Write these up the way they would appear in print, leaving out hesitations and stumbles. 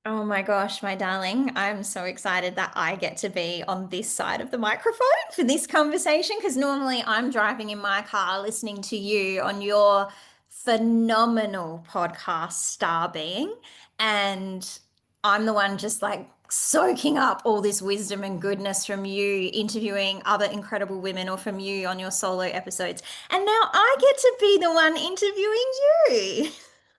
Oh my gosh, my darling. I'm so excited that I get to be on this side of the microphone for this conversation because normally I'm driving in my car listening to you on your phenomenal podcast, StarBeing, and I'm the one just like soaking up all this wisdom and goodness from you interviewing other incredible women or from you on your solo episodes. And now I get to be the one interviewing you.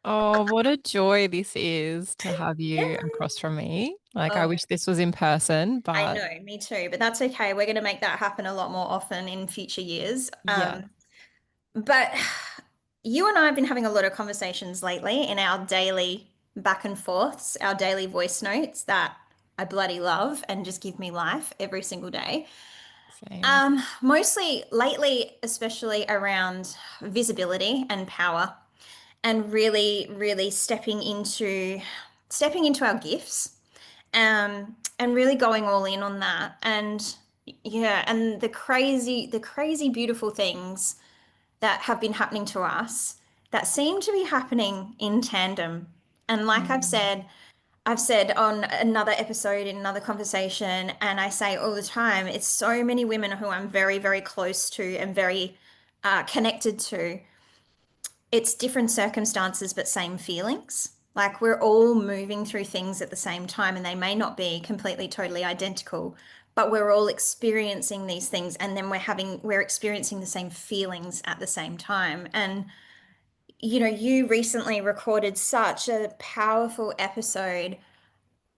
Oh, what a joy this is to have you across from me. Like, I Oh wish this was in person, I but know, me too, but that's okay. We're going to make that happen a lot more often in future years. yeah, But you and I have been having a lot of conversations lately in our daily back and forths, our daily voice notes that I bloody love and just give me life every single day. same. Mostly lately, especially around visibility and power and really, really stepping into our gifts and really going all in on that. And yeah, and the crazy beautiful things that have been happening to us that seem to be happening in tandem. And like Mm. I've said on another episode in another conversation, and I say all the time, it's so many women who I'm very, very close to and very connected to. It's different circumstances, but same feelings. Like we're all moving through things at the same time, and they may not be completely, totally identical, but we're all experiencing these things, and then we're experiencing the same feelings at the same time. And you recently recorded such a powerful episode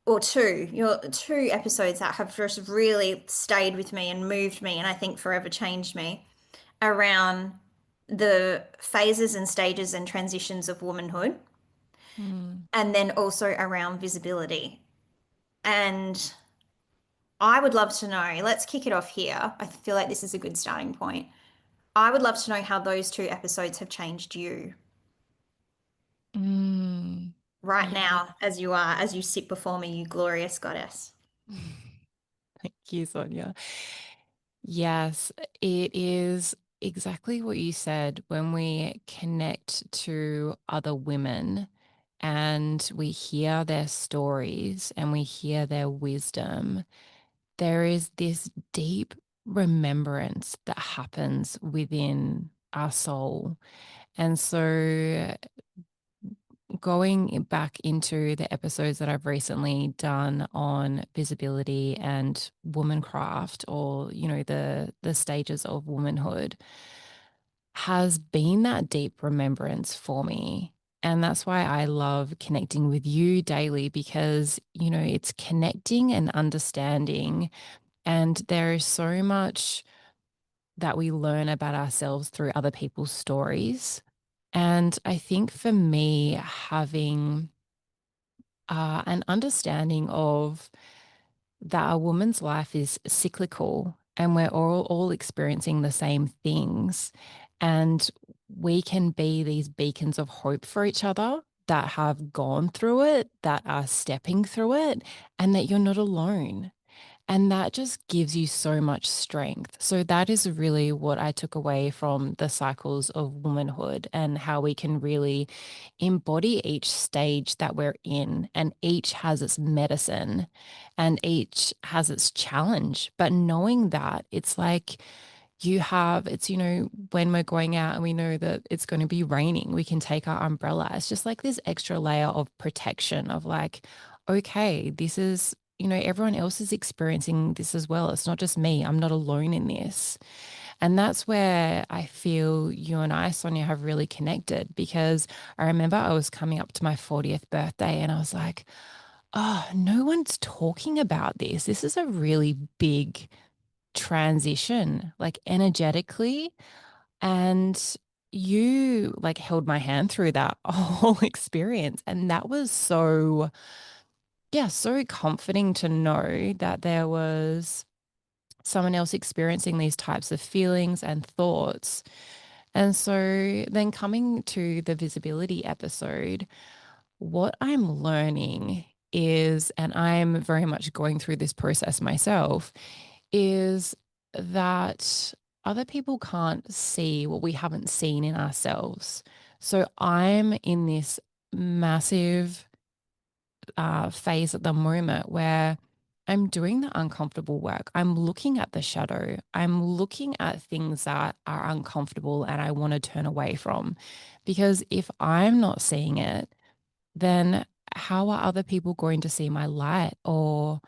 or your two episodes that have just really stayed with me and moved me, and I think forever changed me around the phases and stages and transitions of womanhood, Mm. and then also around visibility. And I would love to know, let's kick it off here. I feel like this is a good starting point. I would love to know how those two episodes have changed you Mm. right Yeah. now, as you sit before me, you glorious goddess. Thank you, Sonia. Yes, it is exactly what you said. When we connect to other women and we hear their stories and we hear their wisdom, there is this deep remembrance that happens within our soul. And so, going back into the episodes that I've recently done on visibility and womancraft, or the stages of womanhood, has been that deep remembrance for me. And that's why I love connecting with you daily, because it's connecting and understanding, and there is so much that we learn about ourselves through other people's stories. And I think for me, having an understanding of that a woman's life is cyclical and we're all experiencing the same things. And we can be these beacons of hope for each other that have gone through it, that are stepping through it, and that you're not alone. And that just gives you so much strength. So, that is really what I took away from the cycles of womanhood, and how we can really embody each stage that we're in. And each has its medicine and each has its challenge. But knowing that, it's like, when we're going out and we know that it's going to be raining, we can take our umbrella. It's just like this extra layer of protection of like, okay, this is, everyone else is experiencing this as well. It's not just me. I'm not alone in this. And that's where I feel you and I, Sonia, have really connected, because I remember I was coming up to my 40th birthday and I was like, oh, no one's talking about this. This is a really big transition, like energetically. And you like held my hand through that whole experience. And that was so, yeah, so comforting to know that there was someone else experiencing these types of feelings and thoughts. And so then coming to the visibility episode, what I'm learning is, and I'm very much going through this process myself, is that other people can't see what we haven't seen in ourselves. So I'm in this massive phase at the moment where I'm doing the uncomfortable work. I'm looking at the shadow. I'm looking at things that are uncomfortable and I want to turn away from. Because if I'm not seeing it, then how are other people going to see my light or,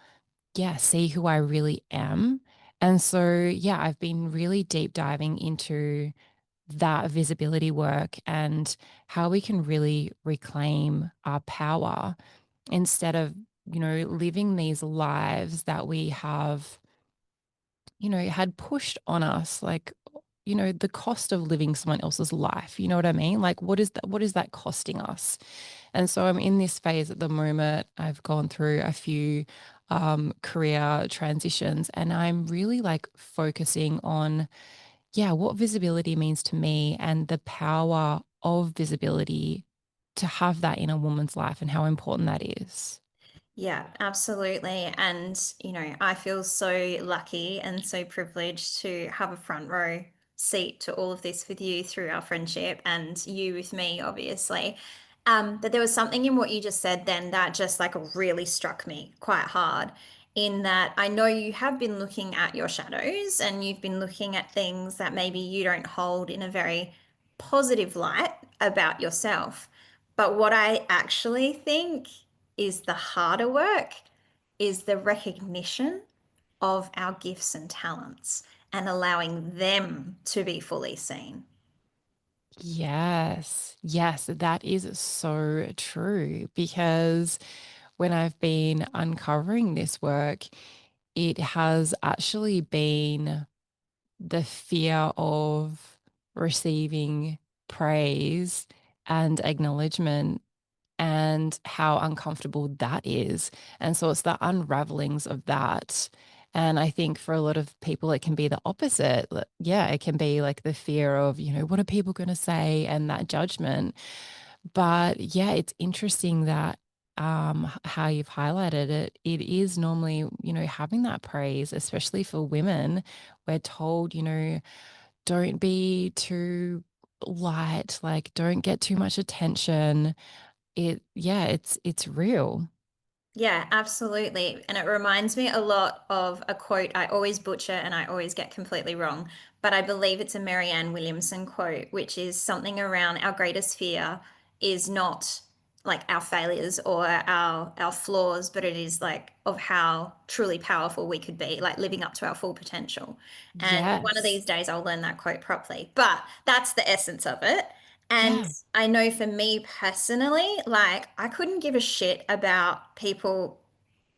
yeah, see who I really am? And so, yeah, I've been really deep diving into that visibility work and how we can really reclaim our power instead of, living these lives that we have, had pushed on us, like, the cost of living someone else's life. You know what I mean? Like, what is that costing us? And so I'm in this phase at the moment. I've gone through a few career transitions and I'm really like focusing on, yeah, what visibility means to me and the power of visibility to have that in a woman's life and how important that is. Yeah, absolutely. And, I feel so lucky and so privileged to have a front row seat to all of this with you through our friendship and you with me, obviously. But there was something in what you just said then that just like really struck me quite hard in that I know you have been looking at your shadows and you've been looking at things that maybe you don't hold in a very positive light about yourself. But what I actually think is the harder work is the recognition of our gifts and talents and allowing them to be fully seen. Yes, yes, that is so true because when I've been uncovering this work, it has actually been the fear of receiving praise and acknowledgement and how uncomfortable that is. And so it's the unravelings of that. And I think for a lot of people, it can be the opposite. Yeah, it can be like the fear of, what are people going to say and that judgment. But yeah, it's interesting that how you've highlighted it. It is normally, having that praise, especially for women. We're told, don't be too light, like don't get too much attention. Yeah, it's real. Yeah, absolutely. And it reminds me a lot of a quote I always butcher and I always get completely wrong, but I believe it's a Marianne Williamson quote, which is something around our greatest fear is not like our failures or our flaws, but it is like of how truly powerful we could be, like living up to our full potential. And one of Yes. these days I'll learn that quote properly. But that's the essence of it. And Yeah. I know for me personally, like I couldn't give a shit about people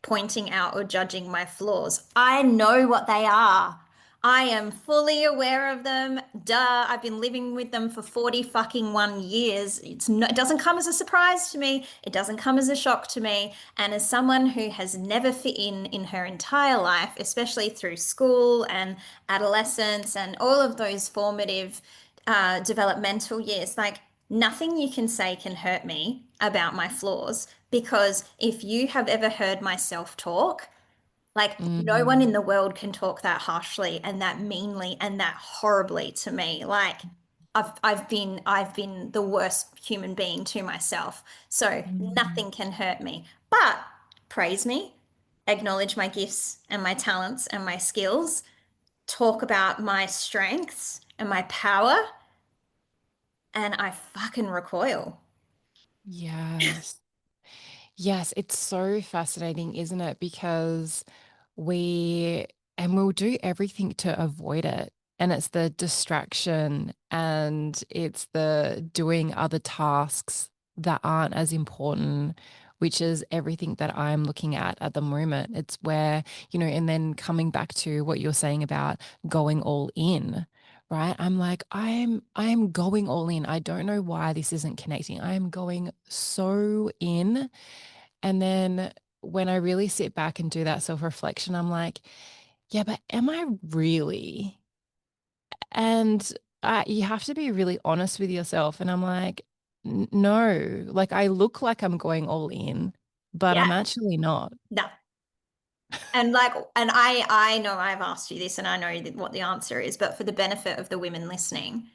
pointing out or judging my flaws. I know what they are. I am fully aware of them. Duh, I've been living with them for 40 fucking 1 years. It doesn't come as a surprise to me. It doesn't come as a shock to me. And as someone who has never fit in her entire life, especially through school and adolescence and all of those formative developmental years, like nothing you can say can hurt me about my flaws because if you have ever heard my self-talk, like no one Mm, in the world can talk that harshly and that meanly and that horribly to me. Like I've been the worst human being to myself. So mm. nothing can hurt me. But praise me, acknowledge my gifts and my talents and my skills, talk about my strengths and my power, and I fucking recoil. Yes. Yes, it's so fascinating, isn't it? Because we, and we'll do everything to avoid it. And it's the distraction and it's the doing other tasks that aren't as important, which is everything that I'm looking at the moment. It's where, and then coming back to what you're saying about going all in. Right. I'm like, I'm going all in. I don't know why this isn't connecting. I am going so in. And then when I really sit back and do that self-reflection, I'm like, yeah, but am I really? And you have to be really honest with yourself. And I'm like, No, like I look like I'm going all in, but Yeah. I'm actually not. No. And like, and I know I've asked you this and I know what the answer is, but for the benefit of the women listening,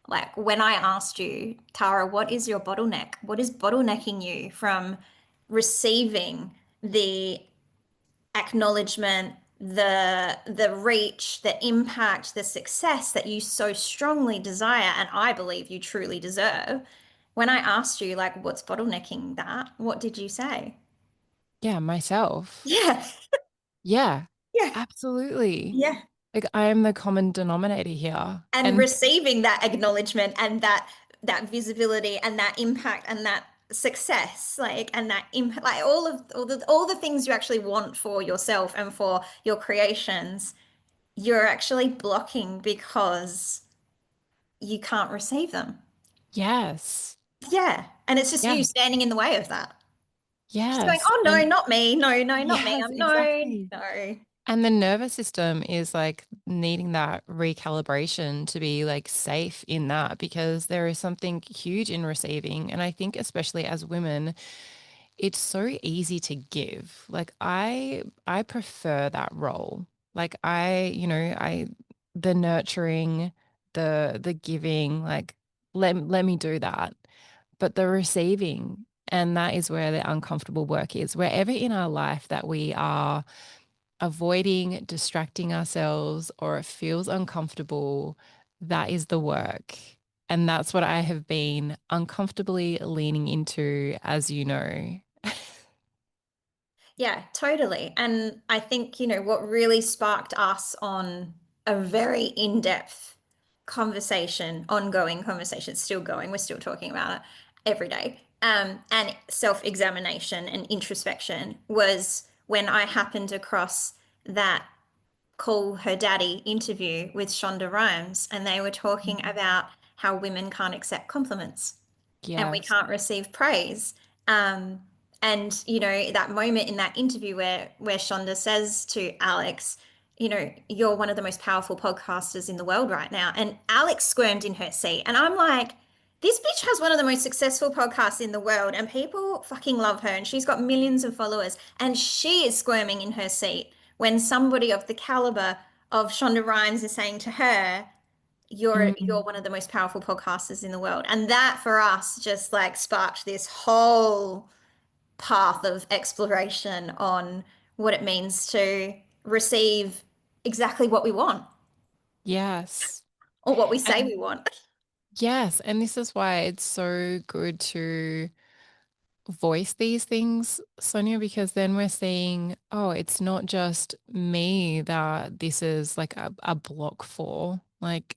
like when I asked you, Tara, what is your bottleneck? What is bottlenecking you from receiving the acknowledgement, the reach, the impact, the success that you so strongly desire, and I believe you truly deserve. When I asked you, like, what's bottlenecking that, what did you say? Yeah, myself. Yeah, Yeah, yeah, absolutely. yeah. Like I am the common denominator here. And And receiving that acknowledgement and that visibility and that impact and that success, like, and that impact, like all the things you actually want for yourself and for your creations, you're actually blocking because you can't receive them. yes. Yeah. And it's just you Yeah. standing in the way of that. Just going, Yes. oh no, And not me. No, no, not me. yes, I'm no, exactly. no. And the nervous system is like needing that recalibration to be like safe in that because there is something huge in receiving. And I think especially as women, it's so easy to give. Like I prefer that role. Like I the nurturing, the giving, like let me do that. But the receiving, and that is where the uncomfortable work is. Wherever in our life that we are avoiding distracting ourselves or it feels uncomfortable, that is the work. And that's what I have been uncomfortably leaning into, as you know. Yeah, totally. And I think, what really sparked us on a very in-depth conversation, ongoing conversation, still going, we're still talking about it every day. And self-examination and introspection was when I happened across that Call Her Daddy interview with Shonda Rhimes, and they were talking Mhm. about how women can't accept compliments and we Yes. can't receive praise. Um, and that moment in that interview where Shonda says to Alex, you're one of the most powerful podcasters in the world right now. And Alex squirmed in her seat. And I'm like, this bitch has one of the most successful podcasts in the world, and people fucking love her, and she's got millions of followers, and she is squirming in her seat when somebody of the caliber of Shonda Rhimes is saying to her, you're Mm. one of the most powerful podcasters in the world. And that for us just like sparked this whole path of exploration on what it means to receive exactly what we want Yes. or what we say And we want. yes. And this is why it's so good to voice these things, Sonia, because then we're seeing, oh, it's not just me that this is like a block for. Like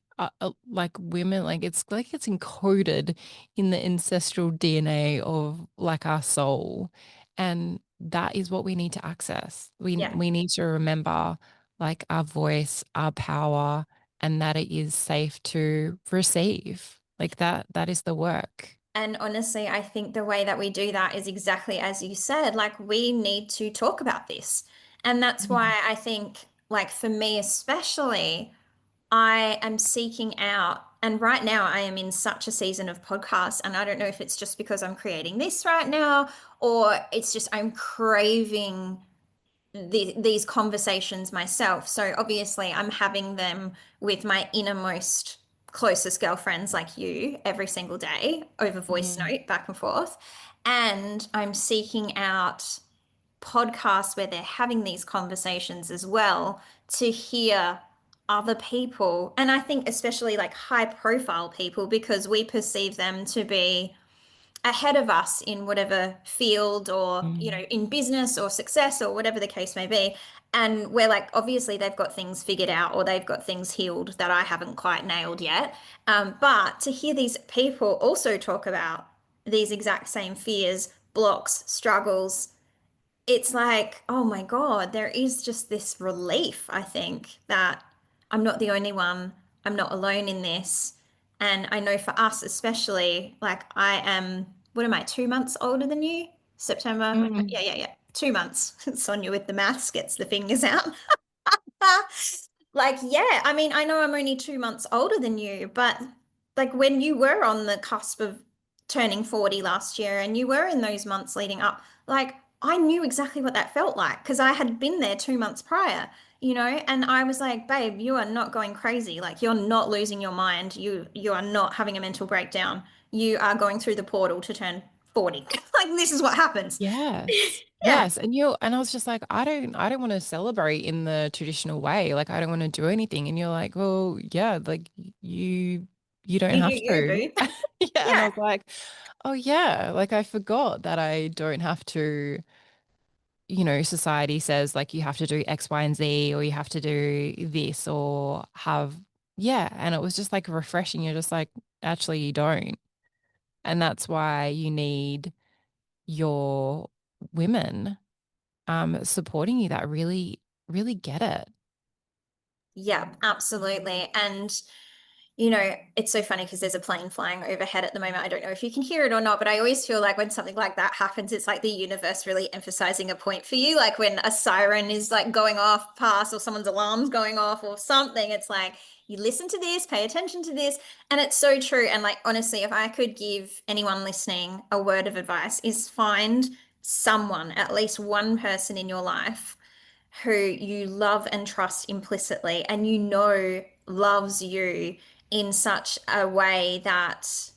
women, like it's encoded in the ancestral DNA of like our soul, and that is what we need to access. We Yeah. we need to remember like our voice, our power, and that it is safe to receive. Like that is the work. And honestly, I think the way that we do that is exactly as you said, like we need to talk about this. And that's Mhm. why I think, like for me especially, I am seeking out, and right now I am in such a season of podcasts, and I don't know if it's just because I'm creating this right now, or it's just I'm craving these conversations myself. So obviously, I'm having them with my innermost, closest girlfriends like you every single day over voice Mm. note back and forth. And I'm seeking out podcasts where they're having these conversations as well to hear other people. And I think especially like high profile people because we perceive them to be ahead of us in whatever field or, Mm. in business or success or whatever the case may be. And we're like, obviously, they've got things figured out or they've got things healed that I haven't quite nailed yet. But to hear these people also talk about these exact same fears, blocks, struggles, it's like, oh my God, there is just this relief, I think, that I'm not the only one. I'm not alone in this. And I know for us, especially, like I am, what am I, 2 months older than you? September. Mm. Yeah, yeah, yeah. 2 months. Sonia with the maths gets the fingers out. Like, yeah, I mean, I know I'm only 2 months older than you, but like when you were on the cusp of turning 40 last year and you were in those months leading up, like I knew exactly what that felt like because I had been there 2 months prior, and I was like, babe, you are not going crazy. Like you're not losing your mind. You are not having a mental breakdown. You are going through the portal to turn 40. Like, this is what happens. Yes. Yeah. Yes. And I was just like, I don't want to celebrate in the traditional way. Like I don't want to do anything. And you're like, well, yeah, like you don't You do have you, to. boo. Yeah. And I Yeah. was like, oh yeah, like I forgot that I don't have to, society says like you have to do X, Y, and Z, or you have to do this or have, yeah. And it was just like refreshing. You're just like, actually you don't. And that's why you need your women supporting you that really, really get it. Yeah, absolutely. And it's so funny because there's a plane flying overhead at the moment. I don't know if you can hear it or not, but I always feel like when something like that happens, it's like the universe really emphasizing a point for you. Like when a siren is like going off past or someone's alarm's going off or something, it's like you listen to this, pay attention to this. And it's so true. And like honestly, if I could give anyone listening a word of advice, is find someone, at least one person in your life who you love and trust implicitly and loves you in such a way that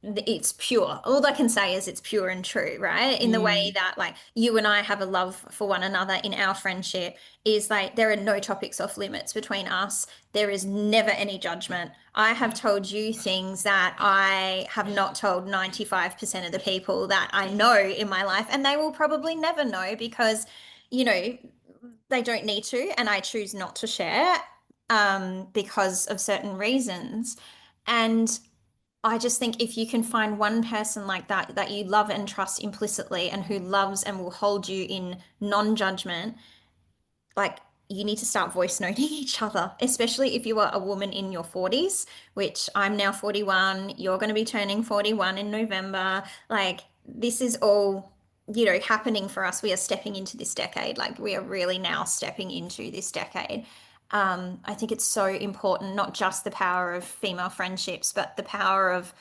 it's pure. All I can say is it's pure and true, right? In the way Mm. that like you and I have a love for one another in our friendship is like there are no topics off limits between us. There is never any judgment. I have told you things that I have not told 95% of the people that I know in my life, and they will probably never know because, you know, they don't need to, and I choose not to share because of certain reasons. And I just think if you can find one person like that that you love and trust implicitly and who loves and will hold you in non-judgment, like you need to start voice noting each other, especially if you are a woman in your 40s, which I'm now 41, you're going to be turning 41 in November. Like this is all, happening for us. We are stepping into this decade. Like we are really now stepping into this decade. I think it's so important, not just the power of female friendships, but the power of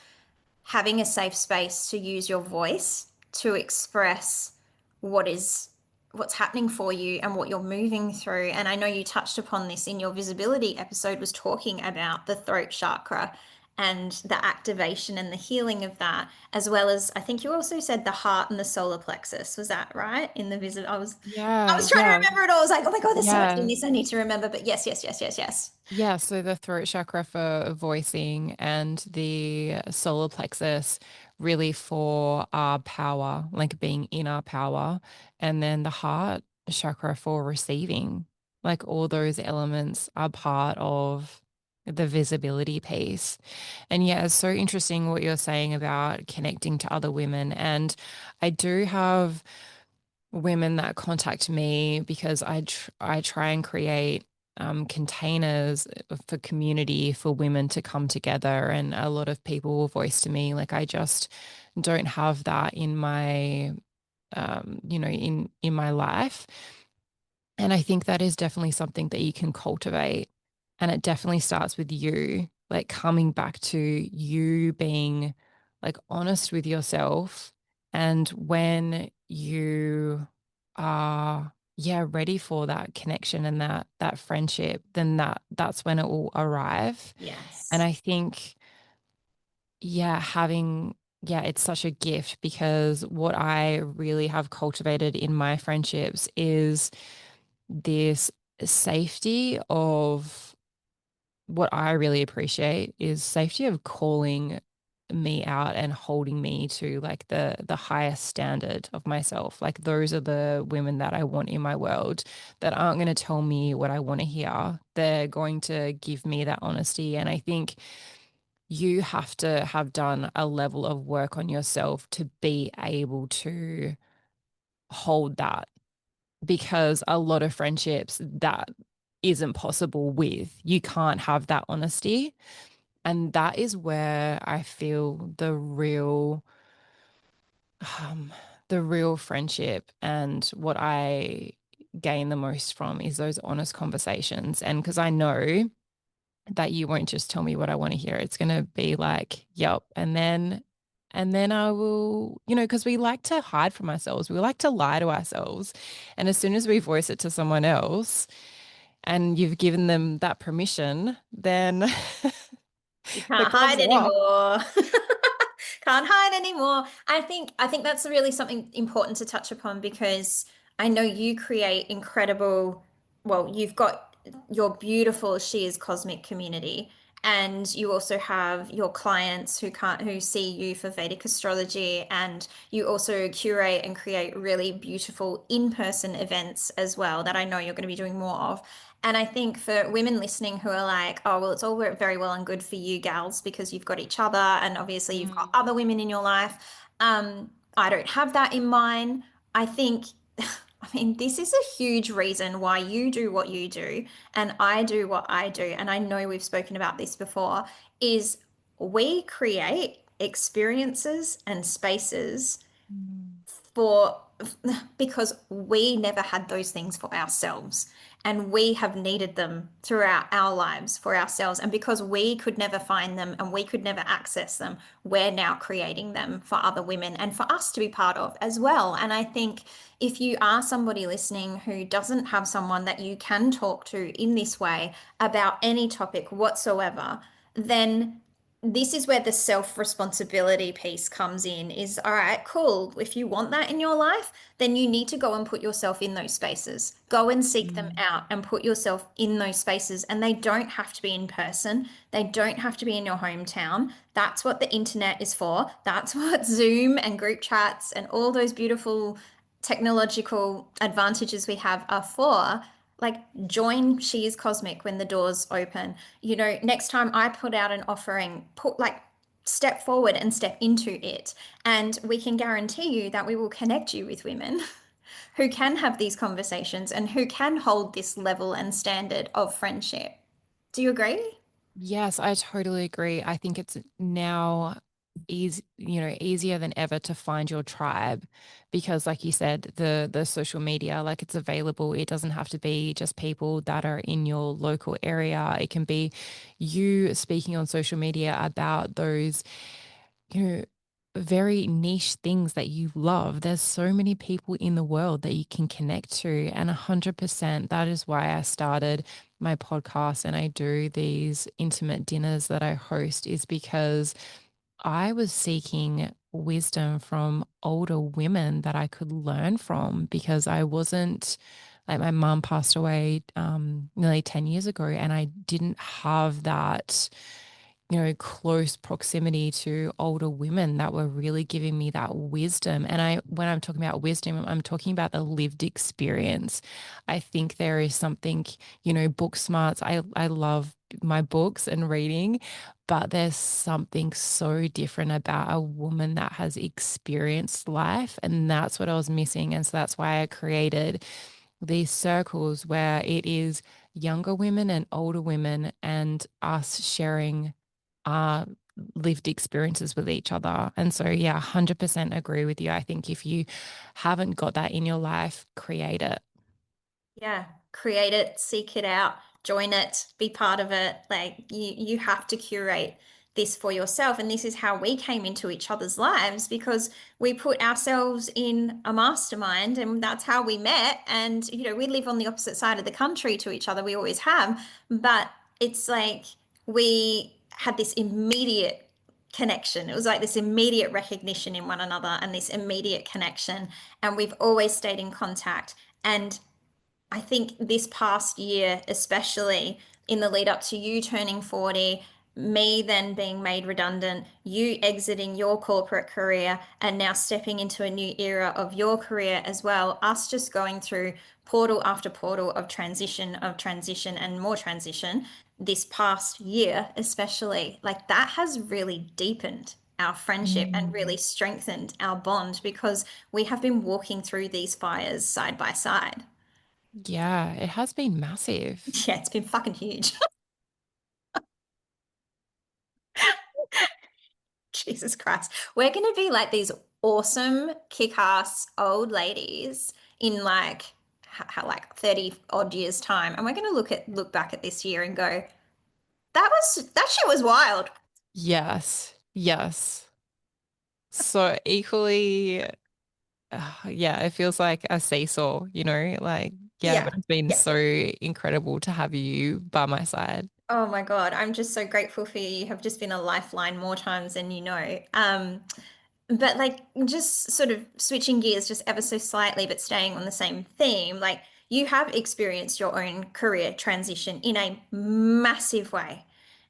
having a safe space to use your voice to express what is what's happening for you and what you're moving through. And I know you touched upon this in your visibility episode, was talking about the throat chakra and the activation and the healing of that, as well as I think you also said the heart and the solar plexus. Was that right? In the visit, I Yeah, was trying to yeah, remember it all. I was like, oh my God, there's so much in yeah. this I need to remember. But yes, yes, yes, yes, yes. Yeah, so the throat chakra for voicing and the solar plexus really for our power, like being in our power, and then the heart chakra for receiving. Like all those elements are part of the visibility piece. And yeah, it's so interesting what you're saying about connecting to other women. And I do have women that contact me because I try and create containers for community for women to come together. And a lot of people will voice to me, like, I just don't have that in my, in my life. And I think that is definitely something that you can cultivate. And it definitely starts with you, like coming back to you being like honest with yourself. And when you are, yeah, ready for that connection and that friendship, then that's when it will arrive. And Yes. I think, yeah, yeah, it's such a gift because what I really have cultivated in my friendships is this safety of what I really appreciate is safety of calling me out and holding me to like the highest standard of myself. Like those are the women that I want in my world that aren't going to tell me what I want to hear. They're going to give me that honesty. And I think you have to have done a level of work on yourself to be able to hold that because a lot of friendships that isn't possible with. You can't have that honesty. And that is where I feel um, the real friendship and what I gain the most from is those honest conversations. And because I know that you won't just tell me what I want to hear, it's going to be like, yep. And then I will, because we like to hide from ourselves. We like to lie to ourselves. And as soon as we voice it to someone else and you've given them that permission, then You the can't gloves hide are off. anymore. Can't hide anymore. I think that's really something important to touch upon because I know you create incredible, well, you've got your beautiful She is Cosmic community, and you also have your clients who see you for Vedic astrology, and you also curate and create really beautiful in-person events as well that I know you're going to be doing more of. And I think for women listening who are like, oh, well, it's all very well and good for you gals because you've got each other and obviously you've got Mm. other women in your life. I don't have that in mine. I think, I mean, this is a huge reason why you do what you do and I do what I do. And I know we've spoken about this before, is we create experiences and spaces Mm. for because we never had those things for ourselves and we have needed them throughout our lives for ourselves, and because we could never find them and we could never access them, we're now creating them for other women and for us to be part of as well. And I think if you are somebody listening who doesn't have someone that you can talk to in this way about any topic whatsoever, then this is where the self responsibility piece comes in. Is all right, cool. If you want that in your life, then you need to go and put yourself in those spaces. Go and seek them Mm. out and put yourself in those spaces. And they don't have to be in person, they don't have to be in your hometown. That's what the internet is for. That's what Zoom and group chats and all those beautiful technological advantages we have are for. Like, join She is Cosmic when the doors open. Next time I put out an offering, put like step forward and step into it. And we can guarantee you that we will connect you with women who can have these conversations and who can hold this level and standard of friendship. Do you agree? Yes, I totally agree. I think it's now easier than ever to find your tribe because like you said, the social media, like it's available. It doesn't have to be just people that are in your local area. It can be you speaking on social media about those, you know, very niche things that you love. There's so many people in the world that you can connect to. And 100%, that is why I started my podcast and I do these intimate dinners that I host, is because I was seeking wisdom from older women that I could learn from because I wasn't like my mom passed away nearly 10 years ago and I didn't have that close proximity to older women that were really giving me that wisdom. And when I'm talking about wisdom, I'm talking about the lived experience. I think there is something, book smarts. I love my books and reading, but there's something so different about a woman that has experienced life. And that's what I was missing. And so that's why I created these circles where it is younger women and older women and us sharing our lived experiences with each other. And so, yeah, 100% agree with you. I think if you haven't got that in your life, create it. Yeah, create it, seek it out, join it, be part of it. Like, you have to curate this for yourself. And this is how we came into each other's lives because we put ourselves in a mastermind and that's how we met. And, we live on the opposite side of the country to each other. We always have. But it's like we had this immediate connection. It was like this immediate recognition in one another and this immediate connection. And we've always stayed in contact. And I think this past year, especially in the lead up to you turning 40, me then being made redundant, you exiting your corporate career, and now stepping into a new era of your career as well, us just going through portal after portal of transition, and more transition this past year, especially, like that has really deepened our friendship and Mm. really strengthened our bond because we have been walking through these fires side by side. Yeah, it has been massive. Yeah, it's been fucking huge. Jesus Christ. We're going to be like these awesome, kick-ass old ladies in like like 30 odd years time. And we're going to look back at this year and go, that shit was wild. Yes, yes. So equally, yeah, it feels like a seesaw, like, yeah, but Yeah. it's been Yeah. so incredible to have you by my side. Oh my God, I'm just so grateful for you. You have just been a lifeline more times than you know. But like just sort of switching gears just ever so slightly, but staying on the same theme, like you have experienced your own career transition in a massive way.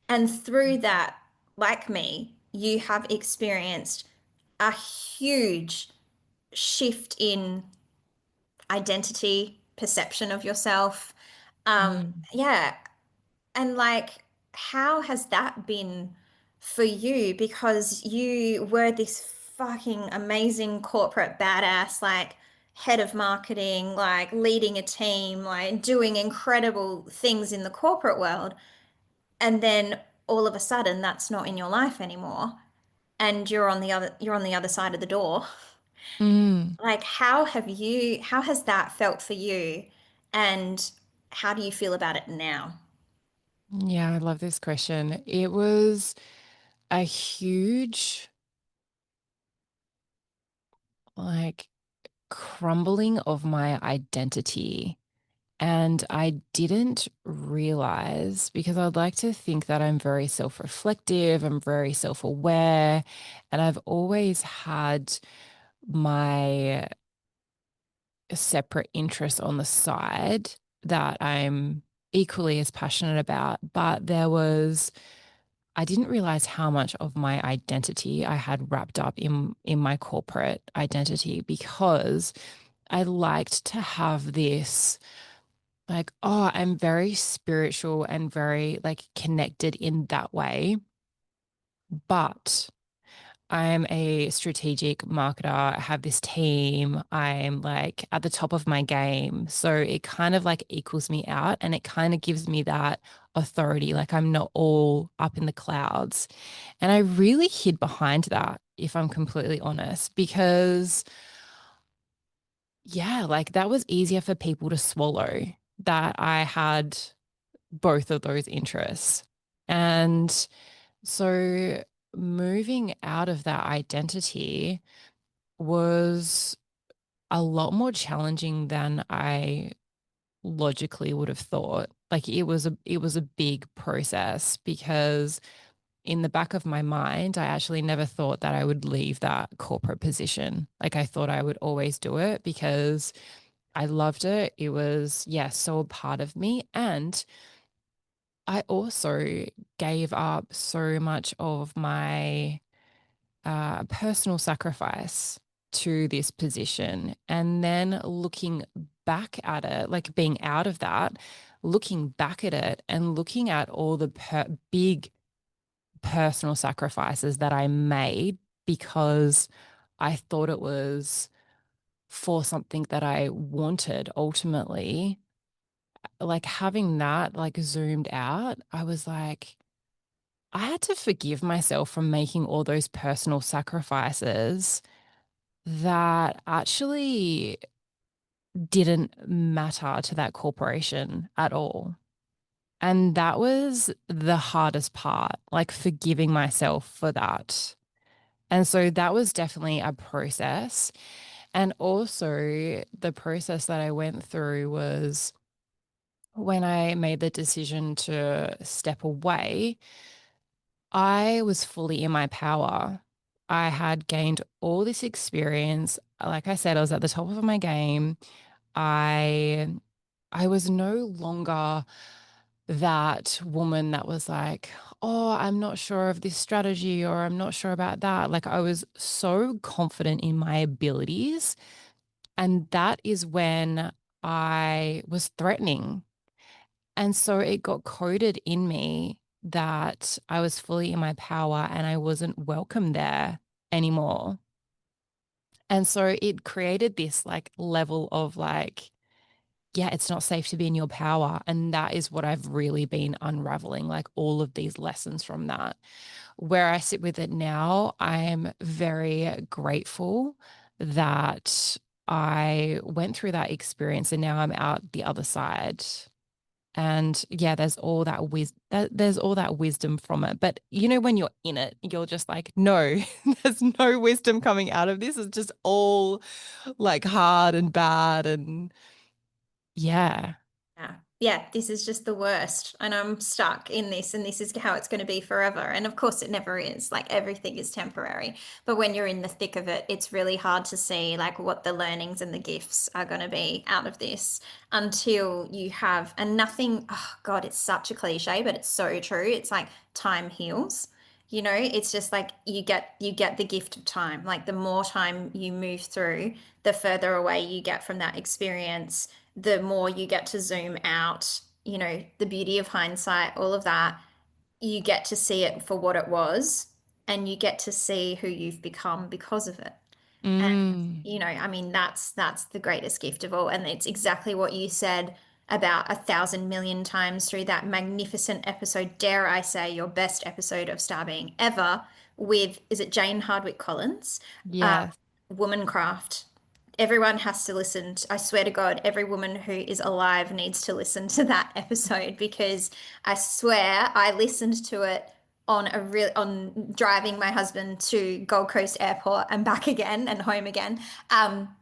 And through that, like me, you have experienced a huge shift in identity, perception of yourself. Mm. Yeah. And like, how has that been for you? Because you were this fucking amazing corporate badass, like head of marketing, like leading a team, like doing incredible things in the corporate world. And then all of a sudden that's not in your life anymore. And you're on the other side of the door. Mm. Like, how has that felt for you? And how do you feel about it now? Yeah, I love this question. It was a huge, like, crumbling of my identity. And I didn't realize because I'd like to think that I'm very self reflective, I'm very self aware, and I've always had my separate interests on the side that I'm equally as passionate about. But I didn't realize how much of my identity I had wrapped up in my corporate identity because I liked to have this like, oh, I'm very spiritual and very like connected in that way. But I'm a strategic marketer. I have this team. I'm like at the top of my game. So it kind of like equals me out and it kind of gives me that authority. Like I'm not all up in the clouds. And I really hid behind that, if I'm completely honest, because yeah, like that was easier for people to swallow that I had both of those interests. And so moving out of that identity was a lot more challenging than I logically would have thought. Like it was a big process because in the back of my mind, I actually never thought that I would leave that corporate position. Like I thought I would always do it because I loved it. It was, yeah, so a part of me. And I also gave up so much of my personal sacrifice to this position. And then looking back at it, like being out of that, looking back at it and looking at all the big personal sacrifices that I made because I thought it was for something that I wanted ultimately, like having that like zoomed out, I was like, I had to forgive myself from making all those personal sacrifices that actually didn't matter to that corporation at all. And that was the hardest part, like forgiving myself for that. And so that was definitely a process. And also, the process that I went through was when I made the decision to step away, I was fully in my power. I had gained all this experience. Like I said, I was at the top of my game. I I was no longer that woman that was like, "Oh, I'm not sure of this strategy or I'm not sure about that." Like I was so confident in my abilities, and that is when I was threatening. And so it got coded in me that I was fully in my power and I wasn't welcome there anymore. And so it created this like level of like, yeah, it's not safe to be in your power. And that is what I've really been unraveling, like all of these lessons from that. Where I sit with it now, I'm very grateful that I went through that experience and now I'm out the other side. And yeah, there's all that wisdom from it. But you know, when you're in it, you're just like, no, there's no wisdom coming out of this. It's just all like hard and bad and yeah. Yeah. yeah, this is just the worst, and I'm stuck in this, and this is how it's going to be forever. And of course, it never is. Like everything is temporary. But when you're in the thick of it, it's really hard to see like what the learnings and the gifts are going to be out of this until you have, and nothing, oh God, it's such a cliche, but it's so true. It's like time heals. It's just like you get the gift of time. Like the more time you move through, the further away you get from that experience, the more you get to zoom out, the beauty of hindsight, all of that, you get to see it for what it was, and you get to see who you've become because of it. And Mm, I mean, that's the greatest gift of all. And it's exactly what you said about 1,000 million times through that magnificent episode, dare I say, your best episode of StarBeing ever with, is it Jane Hardwick Collins? Uh, yes. Womancraft. Everyone has to listen. I swear to God, every woman who is alive needs to listen to that episode because I swear I listened to it on driving my husband to Gold Coast Airport and back again and home again. Um,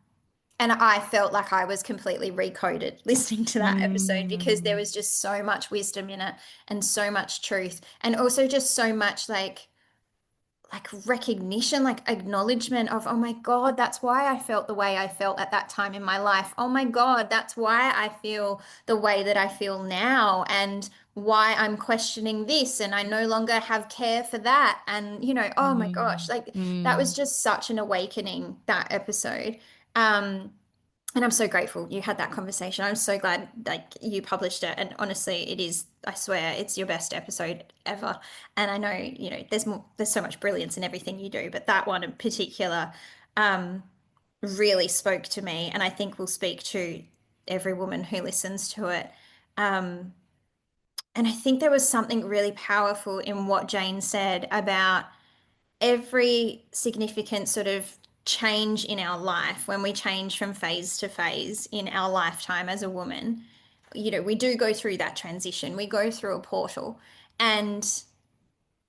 and I felt like I was completely recoded listening to that episode because there Mm, was just so much wisdom in it and so much truth and also just so much like recognition, like acknowledgement of, oh my God, that's why I felt the way I felt at that time in my life. Oh my God, that's why I feel the way that I feel now, and why I'm questioning this, and I no longer have care for that. And, oh my gosh, mm, like that was mm. just such an awakening, that episode. Um, and I'm so grateful you had that conversation. I'm so glad like you published it. And honestly, it is, I swear, it's your best episode ever. And I know, there's so much brilliance in everything you do, but that one in particular um, really spoke to me, and I think will speak to every woman who listens to it. Um, and I think there was something really powerful in what Jane said about every significant sort of change in our life, when we change from phase to phase in our lifetime as a woman, we do go through that transition. We go through a portal. And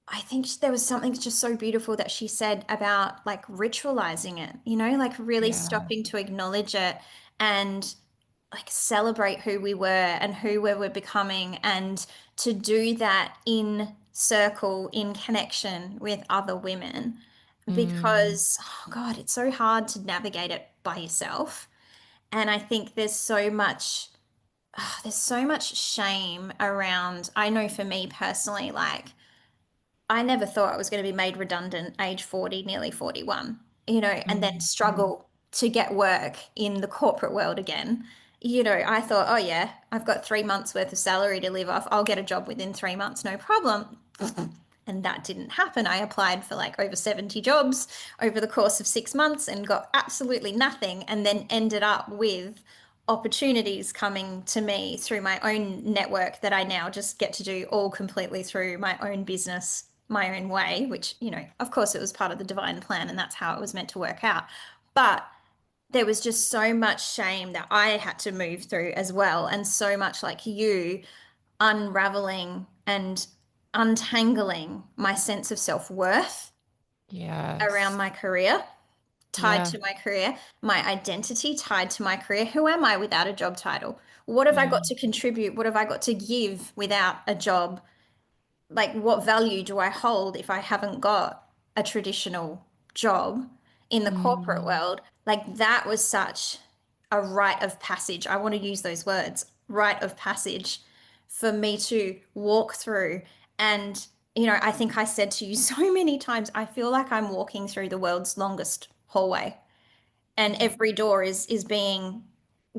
I think there was something just so beautiful that she said about like ritualizing it, like really Yeah. stopping to acknowledge it and like celebrate who we were and who we were becoming, and to do that in circle, in connection with other women. Mm, Because, oh God, it's so hard to navigate it by yourself. And I think there's so much shame around. I know for me personally, like I never thought I was going to be made redundant age 40, nearly 41, and then mm, mm, struggle to get work in the corporate world again. I thought, oh yeah, I've got 3 months worth of salary to live off. I'll get a job within 3 months, no problem. And that didn't happen. I applied for like over 70 jobs over the course of 6 months and got absolutely nothing, and then ended up with opportunities coming to me through my own network that I now just get to do all completely through my own business, my own way, which, of course, it was part of the divine plan and that's how it was meant to work out. But there was just so much shame that I had to move through as well. And so much like you unraveling and untangling my sense of self-worth around yes. my career, tied Yeah. to my career, my identity tied to my career. Who am I without a job title? What have I Yeah. got to contribute? What have I got to give without a job? Like, what value do I hold if I haven't got a traditional job in the corporate Mm, world? Like, that was such a rite of passage. I want to use those words, rite of passage, for me to walk through. And, I think I said to you so many times, I feel like I'm walking through the world's longest hallway, and yeah. every door is being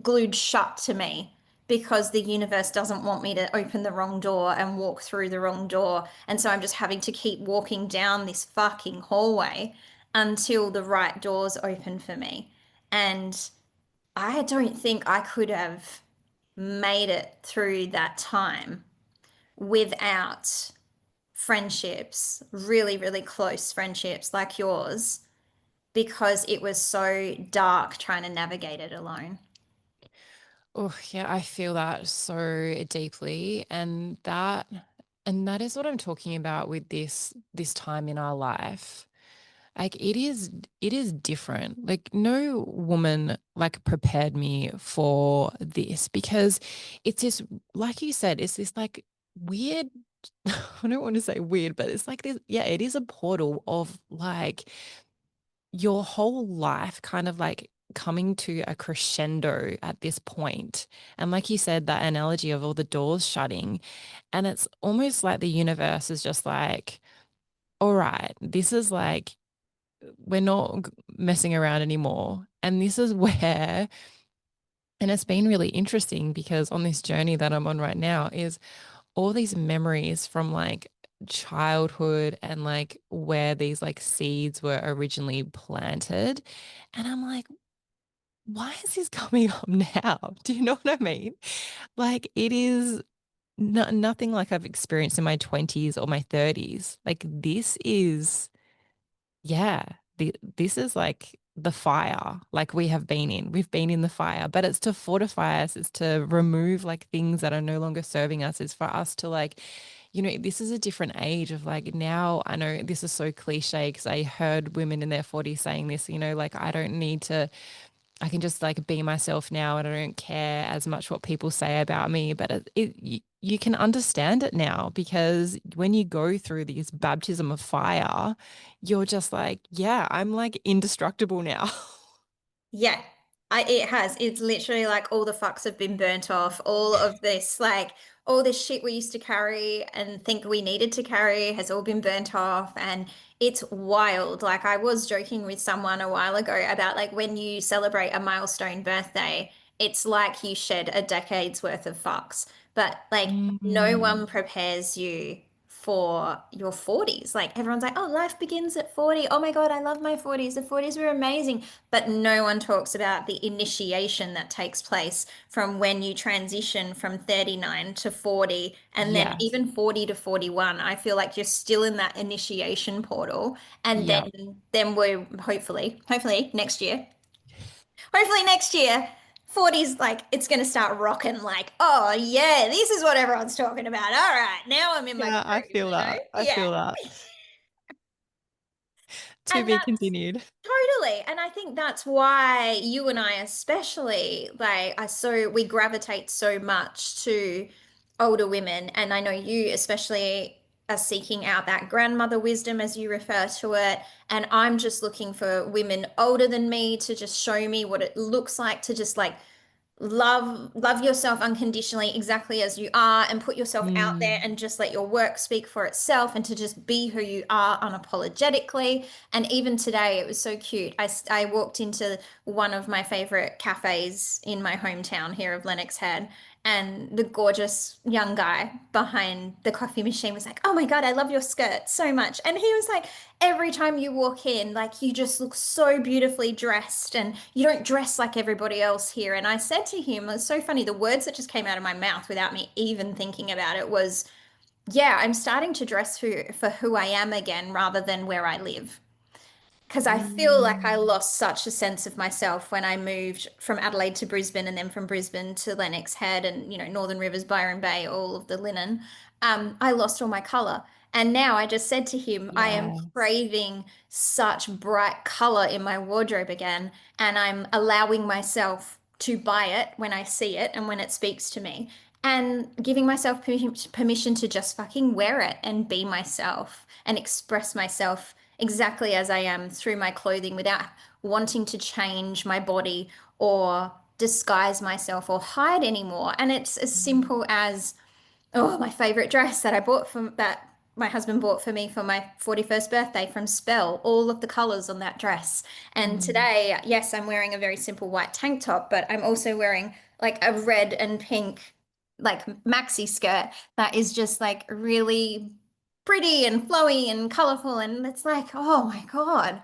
glued shut to me because the universe doesn't want me to open the wrong door and walk through the wrong door. And so I'm just having to keep walking down this fucking hallway until the right doors open for me. And I don't think I could have made it through that time without friendships, really, really close friendships like yours, because it was so dark trying to navigate it alone. Oh, yeah, I feel that so deeply. And that is what I'm talking about with this time in our life. Like it is different. Like no woman like prepared me for this because it's this, like you said, it's this like weird, I don't want to say weird, but it's like this, yeah, it is a portal of like your whole life kind of like coming to a crescendo at this point. And like you said, that analogy of all the doors shutting, and it's almost like the universe is just like, all right, this is like we're not messing around anymore. And this is where, and it's been really interesting because on this journey that I'm on right now is all these memories from like childhood and like where these like seeds were originally planted. And I'm like, why is this coming up now? Do you know what I mean? Like it is nothing like I've experienced in my 20s or my 30s. Like this is yeah, this is like the fire, like we have been in. We've been in the fire, but it's to fortify us, it's to remove like things that are no longer serving us. It's for us to like, this is a different age of like now. I know this is so cliche because I heard women in their 40s saying this, like I don't need to I can just like be myself now and I don't care as much what people say about me. But you can understand it now because when you go through this baptism of fire, you're just like, yeah, I'm like indestructible now. Yeah, it has. It's literally like all the fucks have been burnt off. All of this, like all this shit we used to carry and think we needed to carry has all been burnt off. And it's wild. Like I was joking with someone a while ago about like when you celebrate a milestone birthday, it's like you shed a decade's worth of fucks. But like no one Mm, prepares you for your 40s. Like everyone's like, oh, life begins at 40. Oh my God, I love my 40s. The 40s were amazing. But no one talks about the initiation that takes place from when you transition from 39 to 40 and then yes. even 40 to 41. I feel like you're still in that initiation portal. And Yep. then we're hopefully next year, 40's like it's going to start rocking like, oh yeah, this is what everyone's talking about. All right, now I'm in my Yeah, I groove, feel that. I Yeah. feel that. To And be that's continued. totally. And I think that's why you and I especially like are so we gravitate so much to older women. And I know you especially are seeking out that grandmother wisdom as you refer to it. And I'm just looking for women older than me to just show me what it looks like to just like love yourself unconditionally exactly as you are and put yourself out there Mm, and just let your work speak for itself and to just be who you are unapologetically. And even today it was so cute. I walked into one of my favorite cafes in my hometown here of Lennox Head, and the gorgeous young guy behind the coffee machine was like, oh my God, I love your skirt so much. And he was like, every time you walk in, like you just look so beautifully dressed and you don't dress like everybody else here. And I said to him, it's so funny, the words that just came out of my mouth without me even thinking about it was, yeah, I'm starting to dress for who I am again rather than where I live because I feel like I mm, lost such a sense of myself when I moved from Adelaide to Brisbane and then from Brisbane to Lennox Head and, Northern Rivers, Byron Bay, all of the linen. I lost all my color. And now I just said to him, I am yes. craving such bright color in my wardrobe again. And I'm allowing myself to buy it when I see it and when it speaks to me. And giving myself permission to just fucking wear it and be myself and express myself exactly as I am through my clothing without wanting to change my body or disguise myself or hide anymore. And it's as simple as oh, my favorite dress that I bought from that my husband bought for me for my 41st birthday from Spell, all of the colors on that dress. And Mm, today, yes, I'm wearing a very simple white tank top, but I'm also wearing like a red and pink like maxi skirt that is just like really pretty and flowy and colorful. And it's like, oh my God,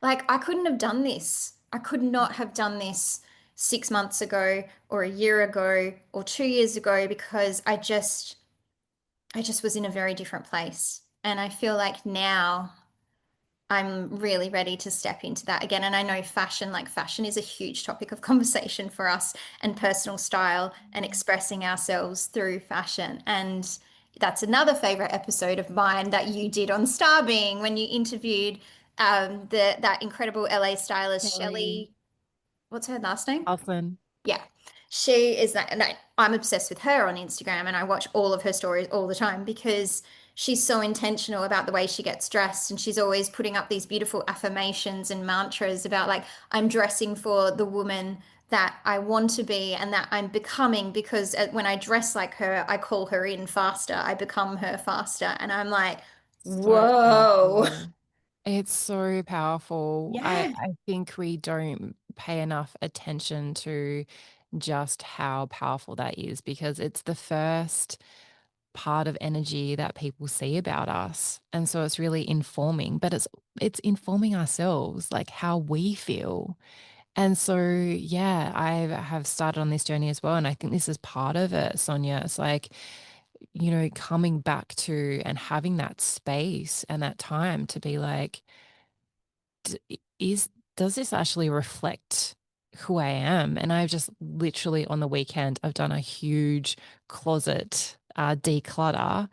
like I couldn't have done this. I could not have done this 6 months ago or a year ago or 2 years ago because I just was in a very different place. And I feel like now I'm really ready to step into that again. And I know fashion is a huge topic of conversation for us and personal style and expressing ourselves through fashion. And that's another favorite episode of mine that you did on StarBeing when you interviewed The that incredible LA stylist Kelly Shelley, what's her last name? Hoffman. Yeah. She is that, and I'm obsessed with her on Instagram and I watch all of her stories all the time because she's so intentional about the way she gets dressed and she's always putting up these beautiful affirmations and mantras about like I'm dressing for the woman that I want to be and that I'm becoming because when I dress like her, I call her in faster. I become her faster. And I'm like, So whoa. powerful. It's so powerful. Yeah. I think we don't pay enough attention to just how powerful that is because it's the first part of energy that people see about us. And so it's really informing, but it's informing ourselves, like how we feel. And so yeah, I have started on this journey as well. And I think this is part of it, Sonia. It's like, coming back to and having that space and that time to be like, is does this actually reflect who I am? And I've just literally on the weekend, I've done a huge closet declutter.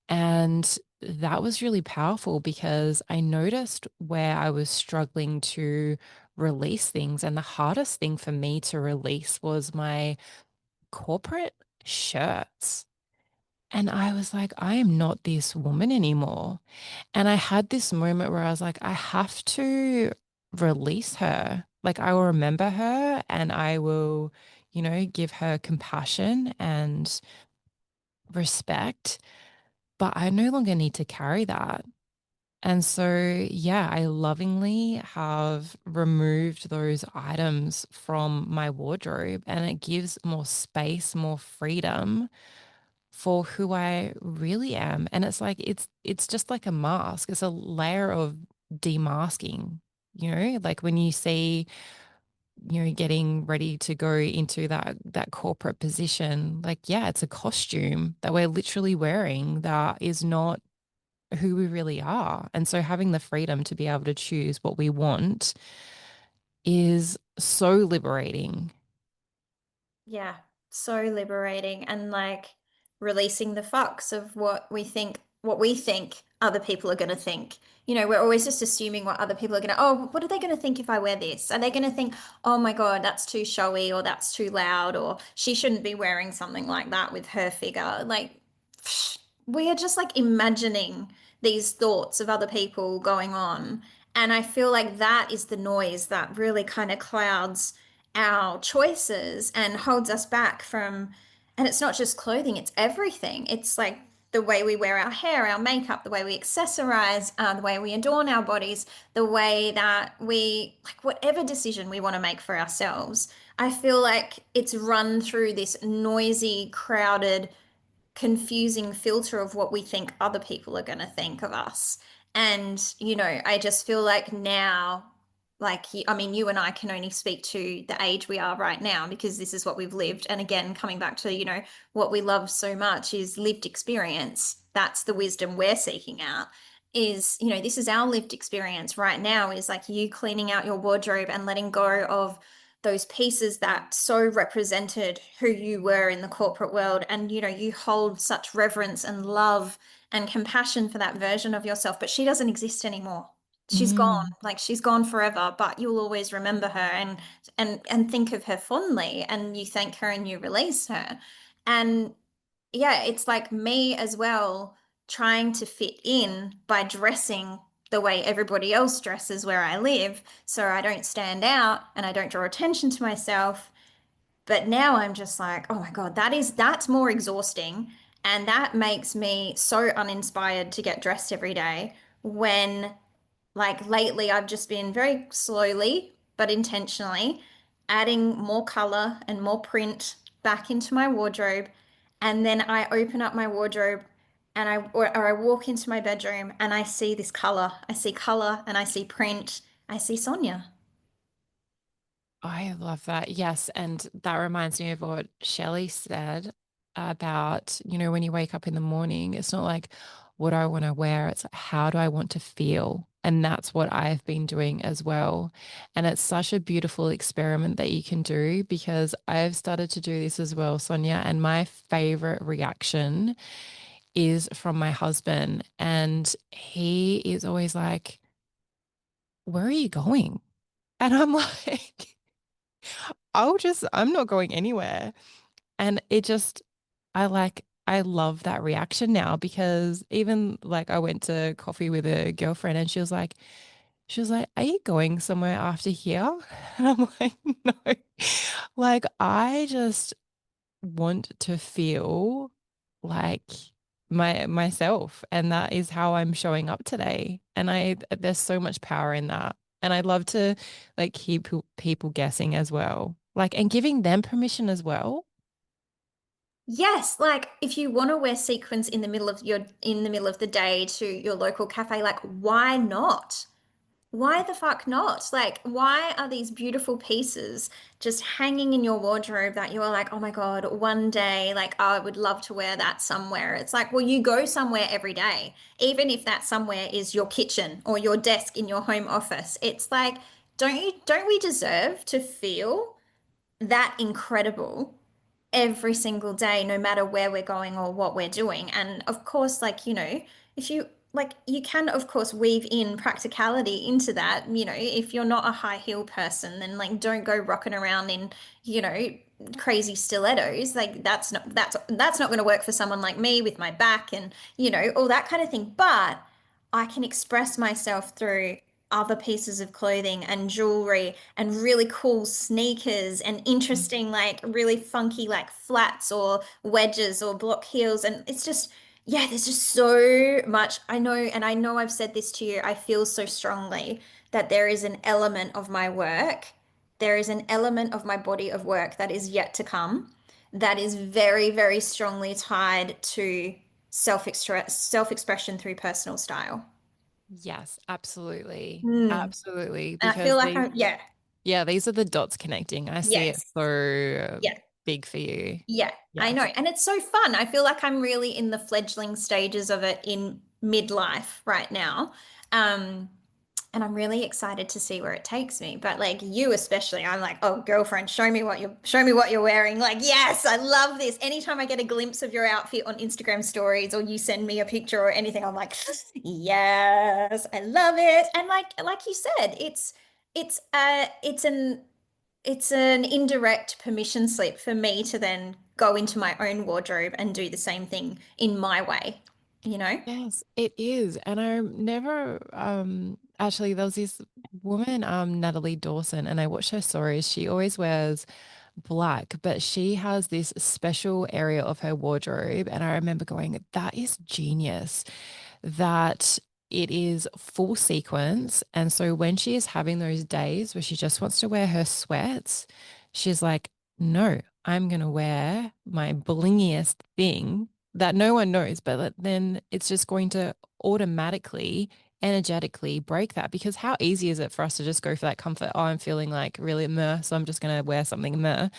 And that was really powerful because I noticed where I was struggling to release things. And the hardest thing for me to release was my corporate shirts. And I was like, I am not this woman anymore. And I had this moment where I was like, I have to release her. Like, I will remember her and I will, give her compassion and respect, but I no longer need to carry that. And so, yeah, I lovingly have removed those items from my wardrobe and it gives more space, more freedom for who I really am. And it's like it's just like a mask. It's a layer of demasking, like when you see, getting ready to go into that corporate position, like yeah, it's a costume that we're literally wearing that is not who we really are. And so having the freedom to be able to choose what we want is so liberating. Yeah, so liberating and like releasing the fucks of what we think other people are going to think. You know, we're always just assuming what other people are going to, oh, what are they going to think if I wear this? Are they going to think, oh my God, that's too showy or that's too loud or she shouldn't be wearing something like that with her figure? Like, we are just like imagining these thoughts of other people going on. And I feel like that is the noise that really kind of clouds our choices and holds us back from, and it's not just clothing, it's everything. It's like the way we wear our hair, our makeup, the way we accessorize, the way we adorn our bodies, the way that we, like, whatever decision we want to make for ourselves. I feel like it's run through this noisy, crowded, confusing filter of what we think other people are going to think of us. And, I just feel like now, like, I mean, you and I can only speak to the age we are right now because this is what we've lived. And again, coming back to, what we love so much is lived experience. That's the wisdom we're seeking out. Is, this is our lived experience right now, is like you cleaning out your wardrobe and letting go of those pieces that so represented who you were in the corporate world. And, you hold such reverence and love and compassion for that version of yourself, but she doesn't exist anymore. She's gone, Mm. like she's gone forever, but you'll always remember her and think of her fondly and you thank her and you release her. And yeah, it's like me as well, trying to fit in by dressing the way everybody else dresses where I live, so I don't stand out and I don't draw attention to myself. But now I'm just like, oh my God, that's more exhausting. And that makes me so uninspired to get dressed every day when like lately, I've just been very slowly but intentionally adding more color and more print back into my wardrobe. And then I open up my wardrobe and or I walk into my bedroom and I see this color. I see color and I see print. I see Sonia. I love that. Yes. And that reminds me of what Shelley said about, when you wake up in the morning, it's not like, what do I want to wear? It's like, how do I want to feel? And that's what I've been doing as well. And it's such a beautiful experiment that you can do because I've started to do this as well, Sonia. And my favorite reaction is from my husband. And he is always like, where are you going? And I'm like, I'm not going anywhere. And it just, I love that reaction now because even like I went to coffee with a girlfriend and she was like, are you going somewhere after here? And I'm like, no. Like, I just want to feel like myself. And that is how I'm showing up today. And there's so much power in that. And I love to like keep people guessing as well. Like, and giving them permission as well. Yes, like if you want to wear sequins in the middle of the day to your local cafe, like why not? Why the fuck not? Like, why are these beautiful pieces just hanging in your wardrobe that you are like, oh my God, one day, like, oh, I would love to wear that somewhere. It's like, well, you go somewhere every day, even if that somewhere is your kitchen or your desk in your home office. It's like, don't we deserve to feel that incredible every single day, no matter where we're going or what we're doing? And of course, like, if you like, you can, of course, weave in practicality into that. If you're not a high heel person, then like, don't go rocking around in, you know, crazy stilettos. Like, that's not going to work for someone like me with my back and, all that kind of thing. But I can express myself through other pieces of clothing and jewelry and really cool sneakers and interesting, like really funky, like flats or wedges or block heels. And it's just, yeah, there's just so much. I know, and I know I've said this to you. I feel so strongly that there is an element of my work, there is an element of my body of work that is yet to come that is very, very strongly tied to self-expression through personal style. Yes, absolutely. Mm. Absolutely. And I feel Because like yeah, yeah, these are the dots connecting. I see it yes, so yeah, big for you. yeah, I know. Yes. And it's so fun. I feel like I'm really in the fledgling stages of it in midlife right now. Um, and I'm really excited to see where it takes me. But like you especially, I'm like, oh, girlfriend, show me what you're wearing. Like, yes, I love this. Anytime I get a glimpse of your outfit on Instagram stories or you send me a picture or anything, I'm like, yes, I love it. And like you said, it's an indirect permission slip for me to then go into my own wardrobe and do the same thing in my way, you know? Yes, it is. And I never actually there was this woman, Natalie Dawson, and I watched her stories. She always wears black, but she has this special area of her wardrobe. And I remember going, that is genius. That it is full sequence. And so when she is having those days where she just wants to wear her sweats, she's like, no, I'm going to wear my blingiest thing that no one knows, but then it's just going to automatically, energetically break that. Because how easy is it for us to just go for that comfort? Oh, I'm feeling like really meh, so I'm just going to wear something meh.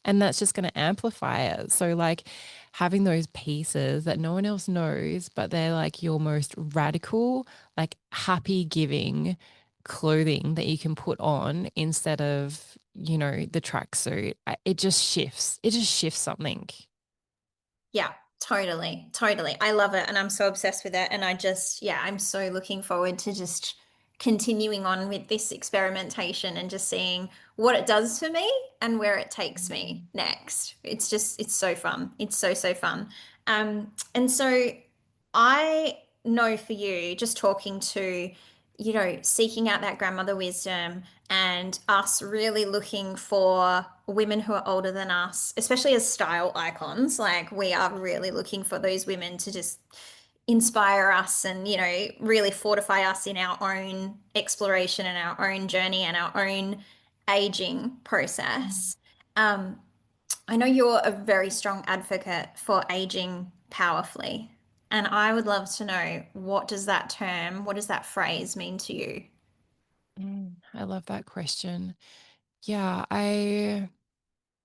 And that's just going to amplify it. So, like, having those pieces that no one else knows, but they're like your most radical, like happy giving clothing that you can put on instead of, the tracksuit. It just shifts. It just shifts something. Yeah, totally. Totally. I love it and I'm so obsessed with it. And yeah, I'm so looking forward to just continuing on with this experimentation and just seeing what it does for me and where it takes me next. It's so fun. It's so, so fun. And so I know for you, just talking to, seeking out that grandmother wisdom and us really looking for women who are older than us, especially as style icons. Like we are really looking for those women to just inspire us and, really fortify us in our own exploration and our own journey and our own aging process. Um, I know you're a very strong advocate for aging powerfully, and I would love to know what does that phrase mean to you? I love that question. Yeah,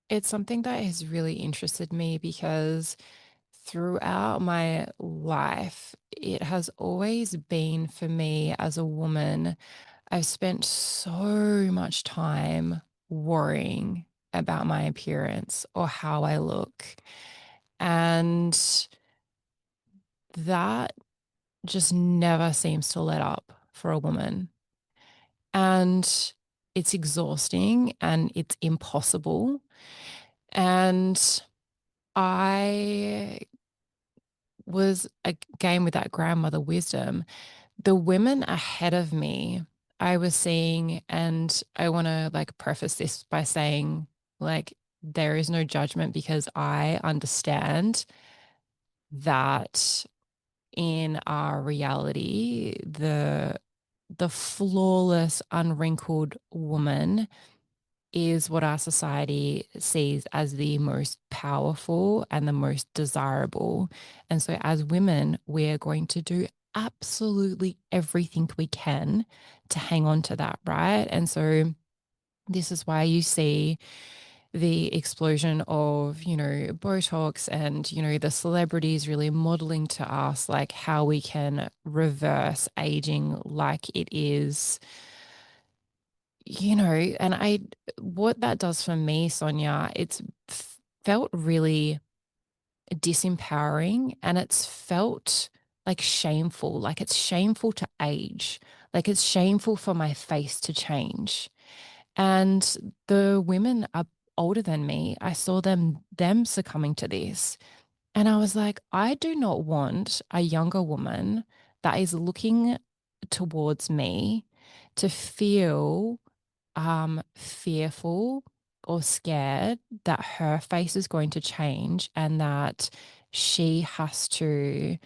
it's something that has really interested me because throughout my life, it has always been for me as a woman, I've spent so much time worrying about my appearance or how I look. And that just never seems to let up for a woman. And it's exhausting and it's impossible. And I was again with that grandmother wisdom. The women ahead of me, I was seeing, and I want to like preface this by saying, like, there is no judgment because I understand that in our reality, the flawless, unwrinkled woman is what our society sees as the most powerful and the most desirable. And so, as women, we're going to do absolutely everything we can to hang on to that, right? And so, this is why you see the explosion of, Botox and, the celebrities really modeling to us like how we can reverse aging like it is, and what that does for me, Sonia, it's felt really disempowering and it's felt like shameful, like it's shameful to age, like it's shameful for my face to change. And the women are older than me. I saw them succumbing to this. And I was like, I do not want a younger woman that is looking towards me to feel fearful or scared that her face is going to change and that she has to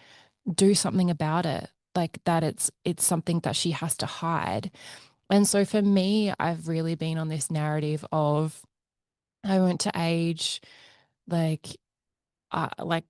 do something about it. Like that it's something that she has to hide. And so for me, I've really been on this narrative of I went to age like like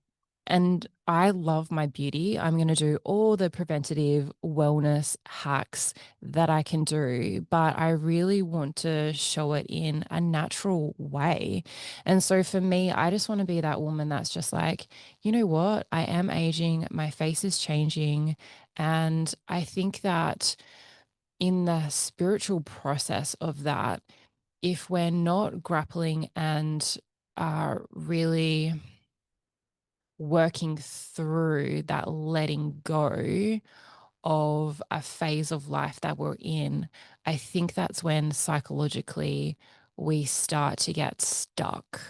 and I love my beauty. I'm going to do all the preventative wellness hacks that I can do, but I really want to show it in a natural way. And so for me, I just want to be that woman that's just like, you know what? I am aging, my face is changing, and I think that in the spiritual process of that, if we're not grappling and really working through that letting go of a phase of life that we're in, I think that's when psychologically we start to get stuck.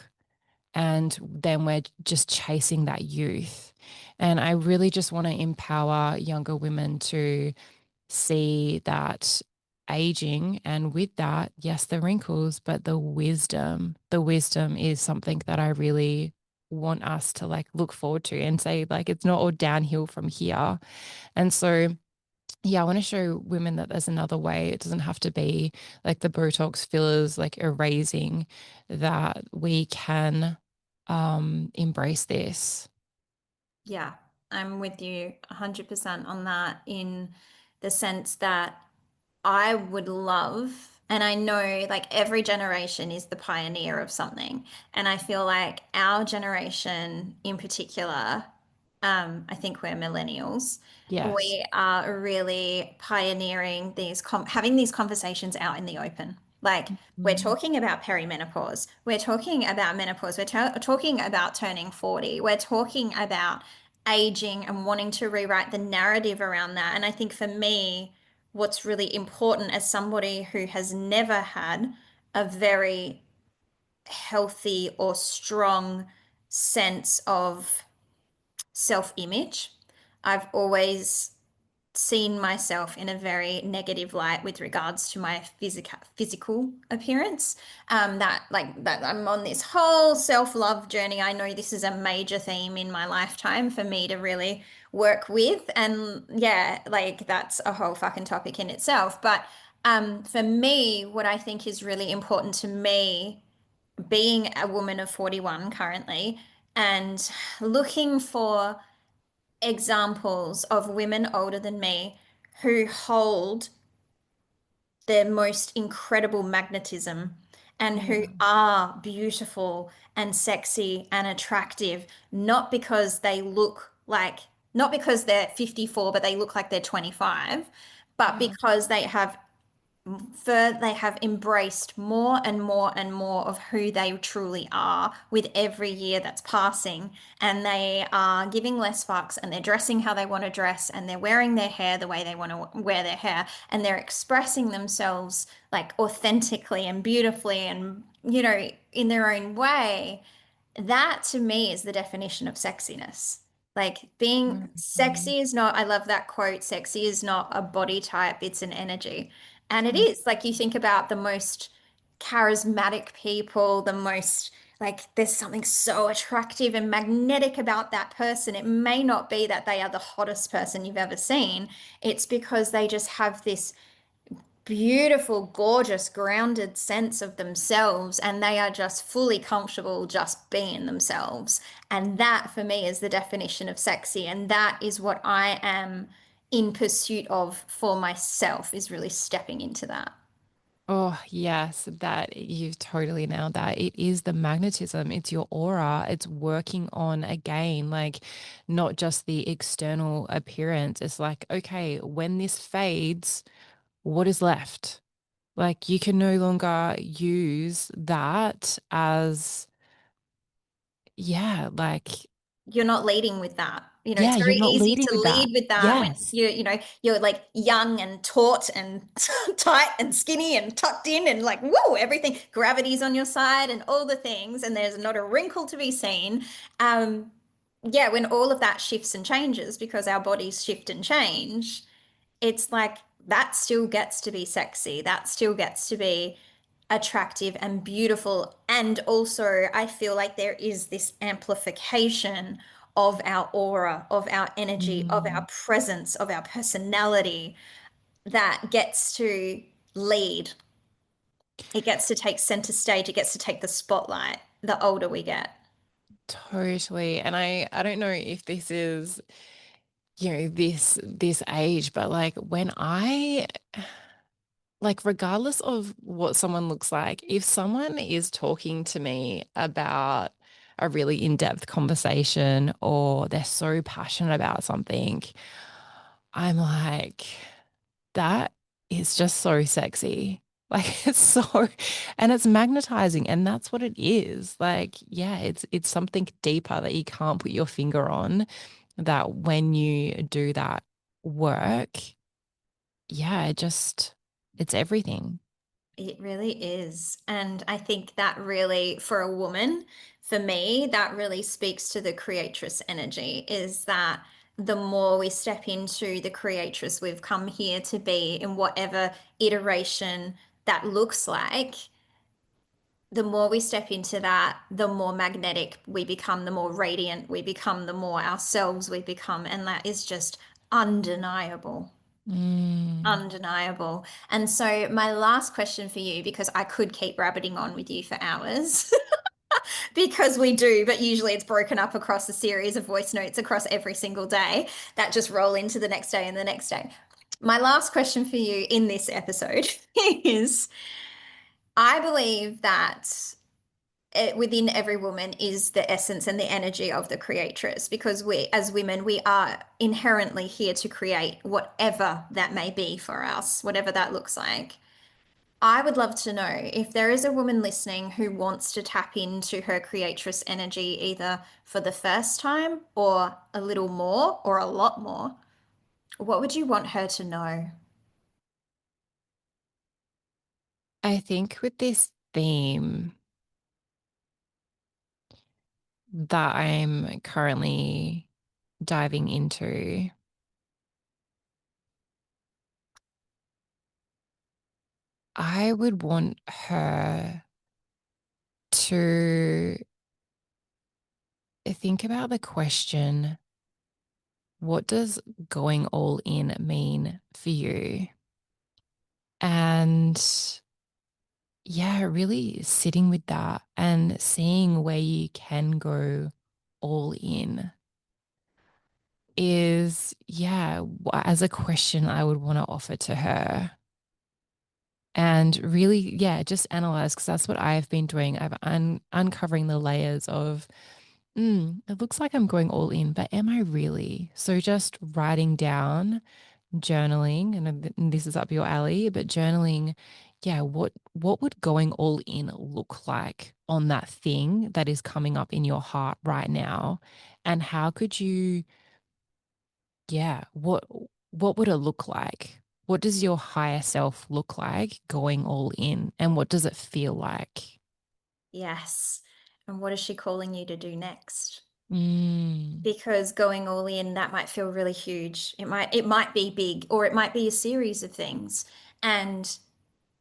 And then we're just chasing that youth. And I really just want to empower younger women to see that aging and with that, yes, the wrinkles, but the wisdom is something that I really want us to like look forward to and say, like, it's not all downhill from here. And so, yeah, I want to show women that there's another way. It doesn't have to be like the Botox fillers, like erasing, that we can embrace this. Yeah, I'm with you 100% on that in the sense that I would love, and I know like every generation is the pioneer of something. And I feel like our generation in particular, I think we're millennials, Yes. we are really pioneering having these conversations out in the open. Like we're Mm. talking about perimenopause, we're talking about menopause, we're talking about turning 40, we're talking about aging and wanting to rewrite the narrative around that. And I think for me, what's really important as somebody who has never had a very healthy or strong sense of self-image. I've always seen myself in a very negative light with regards to my physical appearance. That I'm on this whole self-love journey. I know this is a major theme in my lifetime for me to really work with. And yeah, like that's a whole fucking topic in itself. But for me, what I think is really important to me, being a woman of 41 currently, and looking for examples of women older than me who hold their most incredible magnetism and who Yeah. are beautiful and sexy and attractive, not because they look like, not because they're 54, but they look like they're 25, but Yeah. because they have for they have embraced more and more and more of who they truly are with every year that's passing. And they are giving less fucks and they're dressing how they want to dress and they're wearing their hair the way they want to wear their hair and they're expressing themselves like authentically and beautifully and, in their own way. That to me is the definition of sexiness. Like being Mm, sexy is not, I love that quote, sexy is not a body type, it's an energy. And it is like you think about the most charismatic people, the most like there's something so attractive and magnetic about that person. It may not be that they are the hottest person you've ever seen. It's because they just have this beautiful, gorgeous, grounded sense of themselves, and they are just fully comfortable just being themselves. And that for me is the definition of sexy. And that is what I am in pursuit of for myself, is really stepping into that. Oh, yes, that you've totally nailed that. It is the magnetism, it's your aura, it's working on again, like not just the external appearance. It's like, okay, when this fades, what is left? Like you can no longer use that as, yeah, like, You're not leading with that. yeah, It's you're very not easy leading to with that. lead with that when Yes. you're like young and taut and tight and skinny and tucked in and like, whoa, everything, gravity's on your side and all the things, and there's not a wrinkle to be seen. Um, yeah, when all of that shifts and changes because our bodies shift and change, it's like that still gets to be sexy. That still gets to be attractive and beautiful. And also, I feel like there is this amplification of our aura, of our energy, of our Mm, presence, of our personality that gets to lead. It gets to take center stage. It gets to take the spotlight the older we get. totally. And I don't know if this is, this age, but like when I like regardless of what someone looks like, if someone is talking to me about a really in-depth conversation or they're so passionate about something, I'm like, that is just so sexy. Like it's so, and it's magnetizing, and that's what it is. Like, yeah, it's something deeper that you can't put your finger on, that when you do that work, yeah, it's everything. It really is. And I think that really, for a woman, for me, that really speaks to the creatress energy is that the more we step into the creatress we've come here to be in whatever iteration that looks like, the more we step into that, the more magnetic we become, the more radiant we become, the more ourselves we become. And that is just undeniable. Mm. Undeniable. And so, my last question for you, because I could keep rabbiting on with you for hours, because we do, but usually it's broken up across a series of voice notes across every single day that just roll into the next day and the next day. My last question for you in this episode is I believe that within every woman is the essence and the energy of the creatress because we as women we are inherently here to create whatever that may be for us, whatever that looks like. I would love to know if there is a woman listening who wants to tap into her creatress energy either for the first time or a little more or a lot more, what would you want her to know? I think with this theme that I'm currently diving into, I would want her to think about the question, what does going all in mean for you? And yeah, really sitting with that and seeing where you can go all in is, yeah, as a question I would want to offer to her. And really, yeah, just analyze because that's what I've been doing. I've uncovering the layers of, it looks like I'm going all in, but am I really? So just writing down journaling, and this is up your alley, but journaling, yeah, what would going all in look like on that thing that is coming up in your heart right now? And how could you, yeah, what would it look like? What does your higher self look like going all in? And what does it feel like? Yes. And what is she calling you to do next? Mm, Because going all in, that might feel really huge. It might be big, or it might be a series of things. And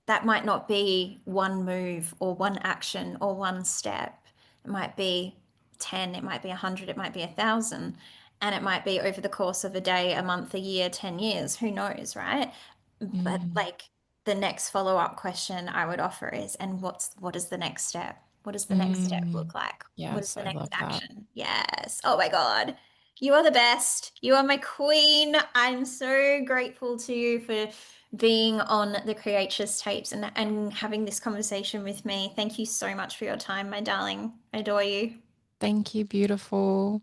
that might not be one move or one action or one step. It might be 10, it might be 100, it might be 1,000. And it might be over the course of a day, a month, a year, 10 years. Who knows, right? But mm, like the next follow-up question I would offer is, and what is the next step? What does the next step mm. look like? What is Yes, the I next love that. action? Yes. Oh my God. You are the best. You are my queen. I'm so grateful to you for being on the Creatress tapes and having this conversation with me. Thank you so much for your time, my darling. I adore you. Thank you, beautiful.